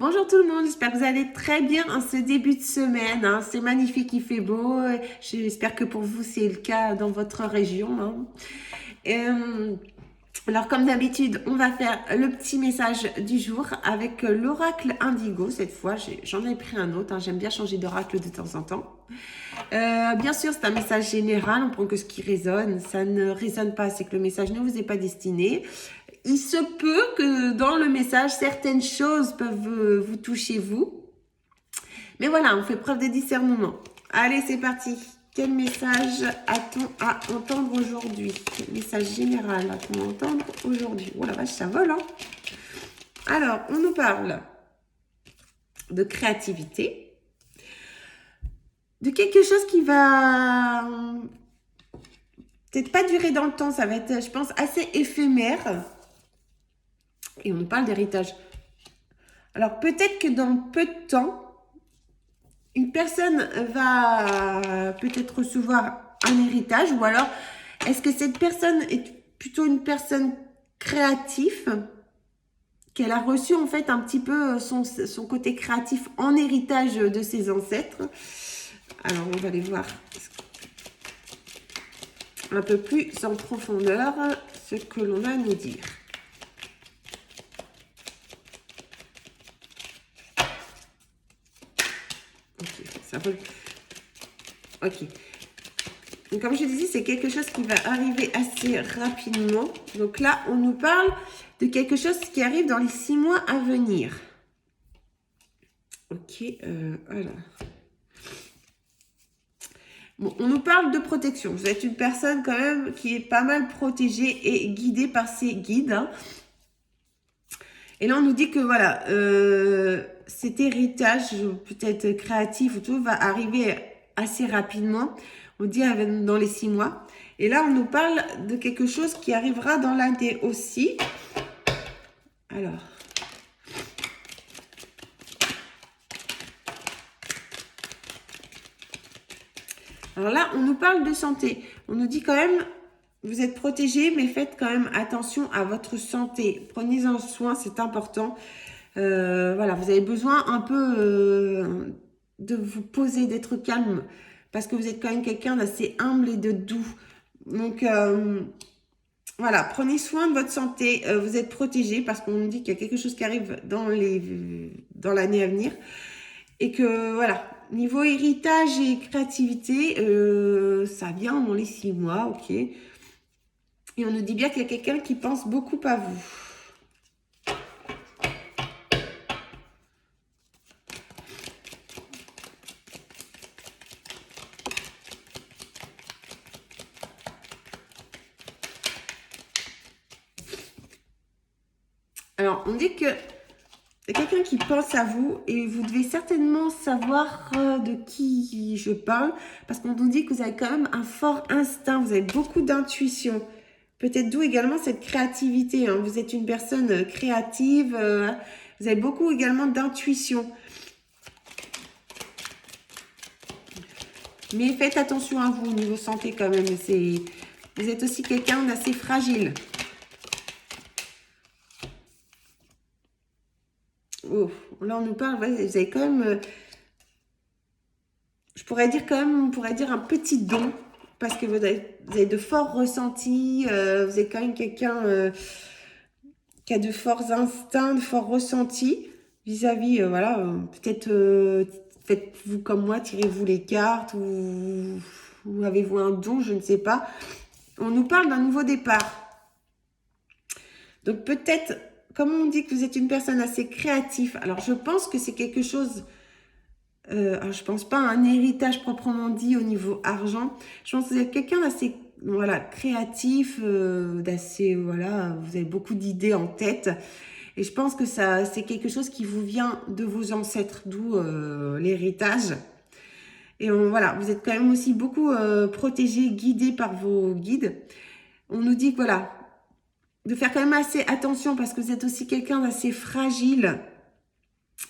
Bonjour tout le monde, j'espère que vous allez très bien en ce début de semaine, hein. C'est magnifique, il fait beau. J'espère que pour vous c'est le cas dans votre région, hein. Euh, alors comme d'habitude, on va faire le petit message du jour avec l'oracle Indigo. Cette fois, j'en ai pris un autre, hein. J'aime bien changer d'oracle de temps en temps. Bien sûr, c'est un message général, on prend que ce qui résonne. Ça ne résonne pas, c'est que le message ne vous est pas destiné. Il se peut que dans le message, certaines choses peuvent vous toucher vous. Mais voilà, on fait preuve de discernement. Allez, c'est parti. Quel message a-t-on à entendre aujourd'hui? Quel message général a-t-on à entendre aujourd'hui? Oh la vache, ça vole, hein? Alors, on nous parle de créativité, de quelque chose qui va peut-être pas durer dans le temps, ça va être, je pense, assez éphémère. Et on nous parle d'héritage. Alors, peut-être que dans peu de temps, une personne va peut-être recevoir un héritage, ou alors est-ce que cette personne est plutôt une personne créative, qu'elle a reçu en fait un petit peu son côté créatif en héritage de ses ancêtres. Alors on va aller voir un peu plus en profondeur ce que l'on a à nous dire. Ok, ça vole. Ok. Donc, comme je disais, c'est quelque chose qui va arriver assez rapidement. Donc là, on nous parle de quelque chose qui arrive dans les 6 mois à venir. Ok, alors. Bon, on nous parle de protection. Vous êtes une personne quand même qui est pas mal protégée et guidée par ses guides, hein. Et là, on nous dit que voilà, cet héritage, peut-être créatif ou tout, va arriver assez rapidement. On dit dans les 6 mois. Et là, on nous parle de quelque chose qui arrivera dans l'année aussi. Alors. Alors là, on nous parle de santé. On nous dit quand même, vous êtes protégés, mais faites quand même attention à votre santé. Prenez-en soin, c'est important. Voilà, vous avez besoin un peu de vous poser, d'être calme, parce que vous êtes quand même quelqu'un d'assez humble et de doux. Donc, voilà, prenez soin de votre santé. Vous êtes protégés parce qu'on nous dit qu'il y a quelque chose qui arrive dans l'année à venir. Et que, voilà, niveau héritage et créativité, ça vient dans les 6 mois, ok. Et on nous dit bien qu'il y a quelqu'un qui pense beaucoup à vous. Alors, on dit que il y a quelqu'un qui pense à vous et vous devez certainement savoir de qui je parle parce qu'on nous dit que vous avez quand même un fort instinct, vous avez beaucoup d'intuition. Peut-être d'où également cette créativité, hein. Vous êtes une personne créative, vous avez beaucoup également d'intuition. Mais faites attention à vous au niveau santé quand même. Vous êtes aussi quelqu'un d'assez fragile. Oh, là, on nous parle, ouais, vous avez quand même, je pourrais dire quand même, on pourrait dire un petit don, parce que vous avez de forts ressentis, vous êtes quand même quelqu'un qui a de forts instincts, de forts ressentis vis-à-vis, voilà, peut-être faites-vous comme moi, tirez-vous les cartes, ou avez-vous un don, je ne sais pas. On nous parle d'un nouveau départ. Donc peut-être, comme on dit que vous êtes une personne assez créative, alors je pense que c'est quelque chose, alors je pense pas à un héritage proprement dit au niveau argent, je pense que vous êtes quelqu'un d'assez voilà, créatif, d'assez, voilà, vous avez beaucoup d'idées en tête, et je pense que ça, c'est quelque chose qui vous vient de vos ancêtres, d'où l'héritage. Et voilà, vous êtes quand même aussi beaucoup protégé, guidé par vos guides. On nous dit que voilà, de faire quand même assez attention parce que vous êtes aussi quelqu'un d'assez fragile.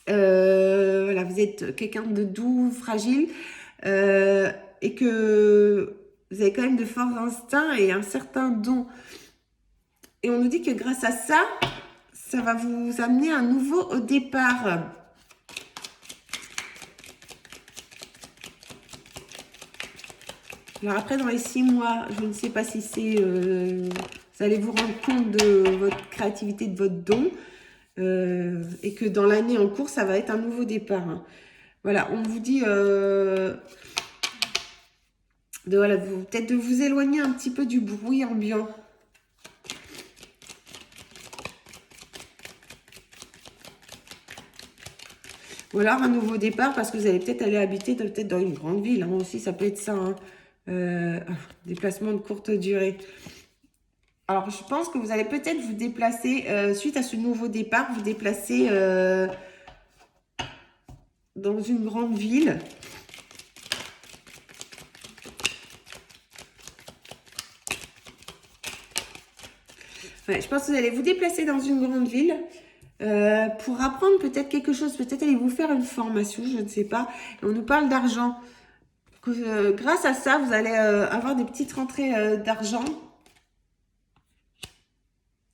Voilà, vous êtes quelqu'un de doux, fragile, et que vous avez quand même de forts instincts et un certain don. Et on nous dit que grâce à ça, ça va vous amener un nouveau départ. Alors après, dans les 6 mois, je ne sais pas si c'est... vous allez vous rendre compte de votre créativité, de votre don. Et que dans l'année en cours, ça va être un nouveau départ. Hein. Voilà, on vous dit... voilà, peut-être de vous éloigner un petit peu du bruit ambiant. Ou alors un nouveau départ parce que vous allez peut-être aller habiter peut-être dans une grande ville. Hein, aussi, ça peut être ça. Hein. Déplacement de courte durée. Alors, je pense que vous allez peut-être vous déplacer, suite à ce nouveau départ, vous déplacer dans une grande ville. Ouais, je pense que vous allez vous déplacer dans une grande ville pour apprendre peut-être quelque chose. Peut-être allez vous faire une formation, je ne sais pas. Et on nous parle d'argent. Grâce à ça, vous allez avoir des petites rentrées d'argent.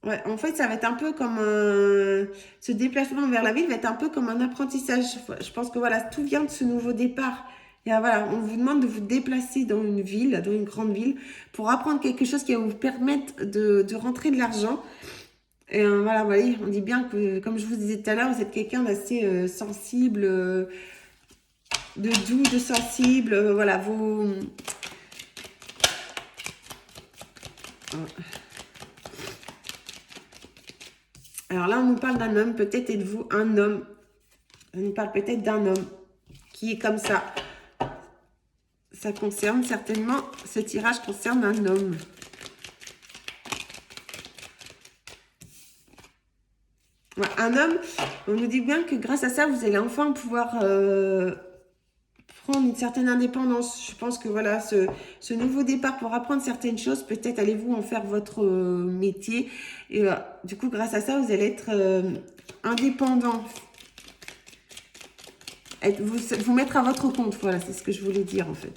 Ouais, en fait, ça va être un peu comme ce déplacement vers la ville va être un peu comme un apprentissage. Je pense que voilà, tout vient de ce nouveau départ. Et voilà, on vous demande de vous déplacer dans une ville, dans une grande ville, pour apprendre quelque chose qui va vous permettre de rentrer de l'argent. Et voilà, vous voyez, on dit bien que, comme je vous disais tout à l'heure, vous êtes quelqu'un d'assez sensible, de doux, de sensible. Voilà, vous... Alors là, on nous parle d'un homme. Peut-être êtes-vous un homme. On nous parle peut-être d'un homme qui est comme ça. Ça concerne certainement, ce tirage concerne un homme. Ouais, un homme, on nous dit bien que grâce à ça, vous allez enfin pouvoir prendre une certaine indépendance. Je pense que voilà, ce nouveau départ pour apprendre certaines choses, peut-être allez-vous en faire votre métier. Et du coup, grâce à ça, vous allez être indépendant. Vous mettre à votre compte, voilà, c'est ce que je voulais dire en fait.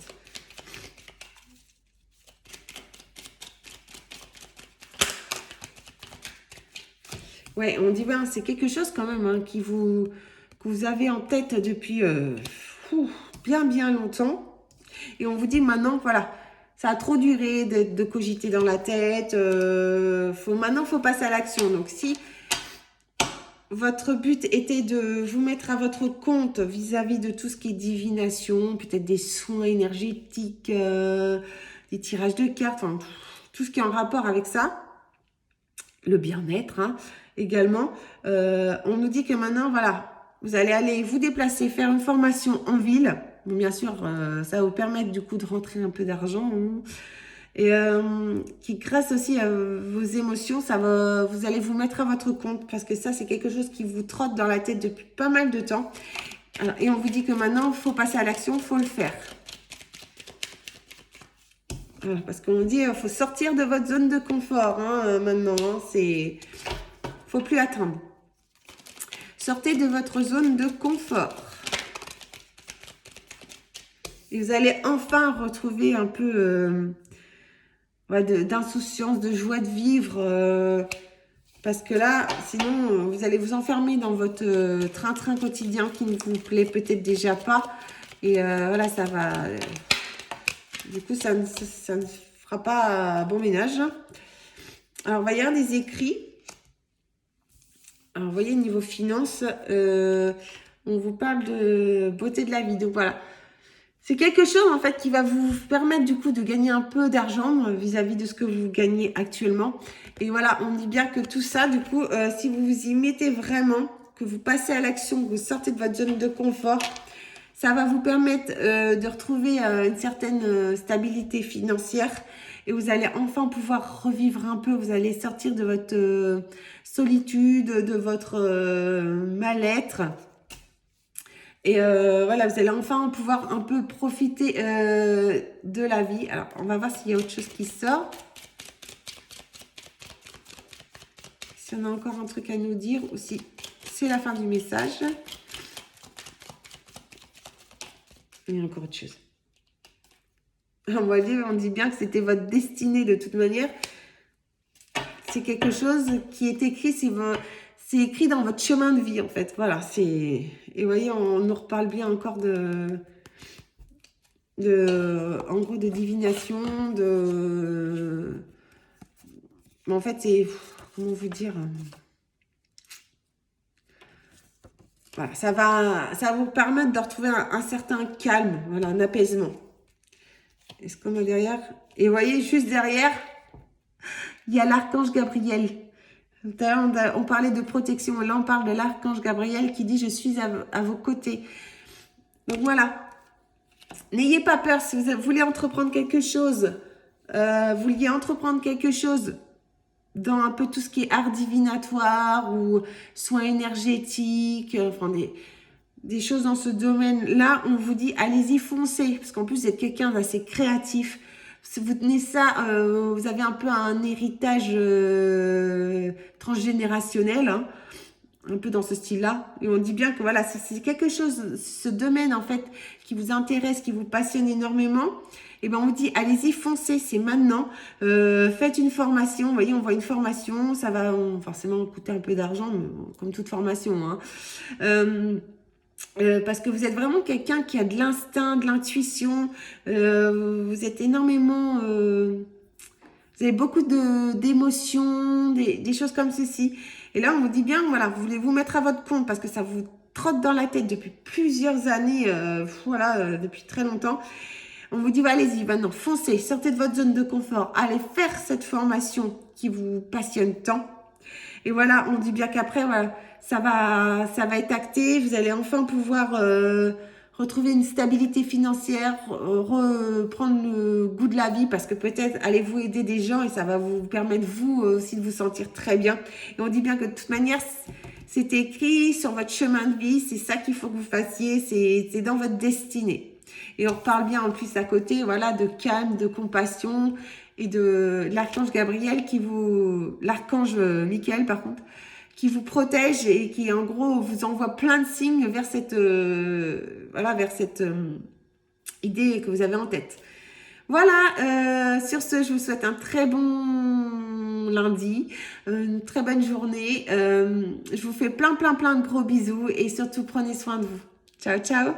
Ouais, on dit, ben, c'est quelque chose quand même hein, que vous avez en tête depuis bien longtemps. Et on vous dit maintenant, voilà, ça a trop duré de cogiter dans la tête. Maintenant, il faut passer à l'action. Donc, si votre but était de vous mettre à votre compte vis-à-vis de tout ce qui est divination, peut-être des soins énergétiques, des tirages de cartes, enfin, tout ce qui est en rapport avec ça, le bien-être hein, également, on nous dit que maintenant, voilà, vous allez aller vous déplacer, faire une formation en ville. Bon, bien sûr, ça va vous permettre du coup de rentrer un peu d'argent. Hein. Et qui grâce aussi à vos émotions, vous allez vous mettre à votre compte parce que ça, c'est quelque chose qui vous trotte dans la tête depuis pas mal de temps. Alors, et on vous dit que maintenant, il faut passer à l'action, il faut le faire. Voilà, parce qu'on dit, il faut sortir de votre zone de confort hein, maintenant. Hein, faut plus attendre. Sortez de votre zone de confort. Et vous allez enfin retrouver un peu d'insouciance, de joie de vivre. Parce que là, sinon, vous allez vous enfermer dans votre train-train quotidien qui ne vous plaît peut-être déjà pas. Et voilà, ça va... du coup, ça ne fera pas bon ménage. Alors, on va y avoir des écrits. Alors, vous voyez, niveau finance, on vous parle de beauté de la vie. Donc, voilà. C'est quelque chose, en fait, qui va vous permettre, du coup, de gagner un peu d'argent vis-à-vis de ce que vous gagnez actuellement. Et voilà, on dit bien que tout ça, du coup, si vous vous y mettez vraiment, que vous passez à l'action, que vous sortez de votre zone de confort, ça va vous permettre de retrouver une certaine stabilité financière. Et vous allez enfin pouvoir revivre un peu. Vous allez sortir de votre solitude, de votre mal-être. Et voilà, vous allez enfin pouvoir un peu profiter de la vie. Alors, on va voir s'il y a autre chose qui sort. Si on a encore un truc à nous dire aussi, c'est la fin du message. Il y a encore autre chose. On dit bien que c'était votre destinée de toute manière. C'est quelque chose qui est écrit, c'est écrit dans votre chemin de vie, en fait. Voilà, c'est... Et vous voyez, on nous reparle bien encore en gros, de divination, Mais en fait, c'est... Comment vous dire? Voilà, ça va vous permettre de retrouver un certain calme, voilà, un apaisement. Est-ce qu'on a derrière? Et vous voyez, juste derrière, il y a l'archange Gabriel. Tout à l'heure, on parlait de protection. Là, on parle de l'archange Gabriel qui dit « Je suis à vos côtés ». Donc voilà. N'ayez pas peur si vous voulez entreprendre quelque chose. Vous vouliez entreprendre quelque chose dans un peu tout ce qui est art divinatoire ou soins énergétiques, enfin des choses dans ce domaine-là, on vous dit allez-y, foncez. Parce qu'en plus, vous êtes quelqu'un d'assez créatif. Si vous tenez ça, vous avez un peu un héritage transgénérationnel, hein, un peu dans ce style-là. Et on dit bien que voilà, c'est quelque chose, ce domaine en fait, qui vous intéresse, qui vous passionne énormément. Et ben on vous dit allez-y, foncez, c'est maintenant. Faites une formation. Vous voyez, on voit une formation, ça va forcément coûter un peu d'argent, comme toute formation, hein. Parce que vous êtes vraiment quelqu'un qui a de l'instinct, de l'intuition. Vous êtes énormément... vous avez beaucoup d'émotions, des choses comme ceci. Et là, on vous dit bien, voilà, vous voulez vous mettre à votre compte parce que ça vous trotte dans la tête depuis plusieurs années, voilà, depuis très longtemps. On vous dit, bah, allez-y, maintenant, foncez, sortez de votre zone de confort, allez faire cette formation qui vous passionne tant. Et voilà, on dit bien qu'après, voilà, ça va être acté. Vous allez enfin pouvoir retrouver une stabilité financière, reprendre le goût de la vie parce que peut-être allez-vous aider des gens et ça va vous permettre vous aussi de vous sentir très bien. Et on dit bien que de toute manière, c'est écrit sur votre chemin de vie, c'est ça qu'il faut que vous fassiez, c'est dans votre destinée. Et on reparle bien en plus à côté, voilà, de calme, de compassion et de l'archange Gabriel l'archange Michael par contre, qui vous protège et qui en gros vous envoie plein de signes vers cette, idée que vous avez en tête. Voilà, sur ce, je vous souhaite un très bon lundi, une très bonne journée. Je vous fais plein de gros bisous et surtout prenez soin de vous. Ciao, ciao!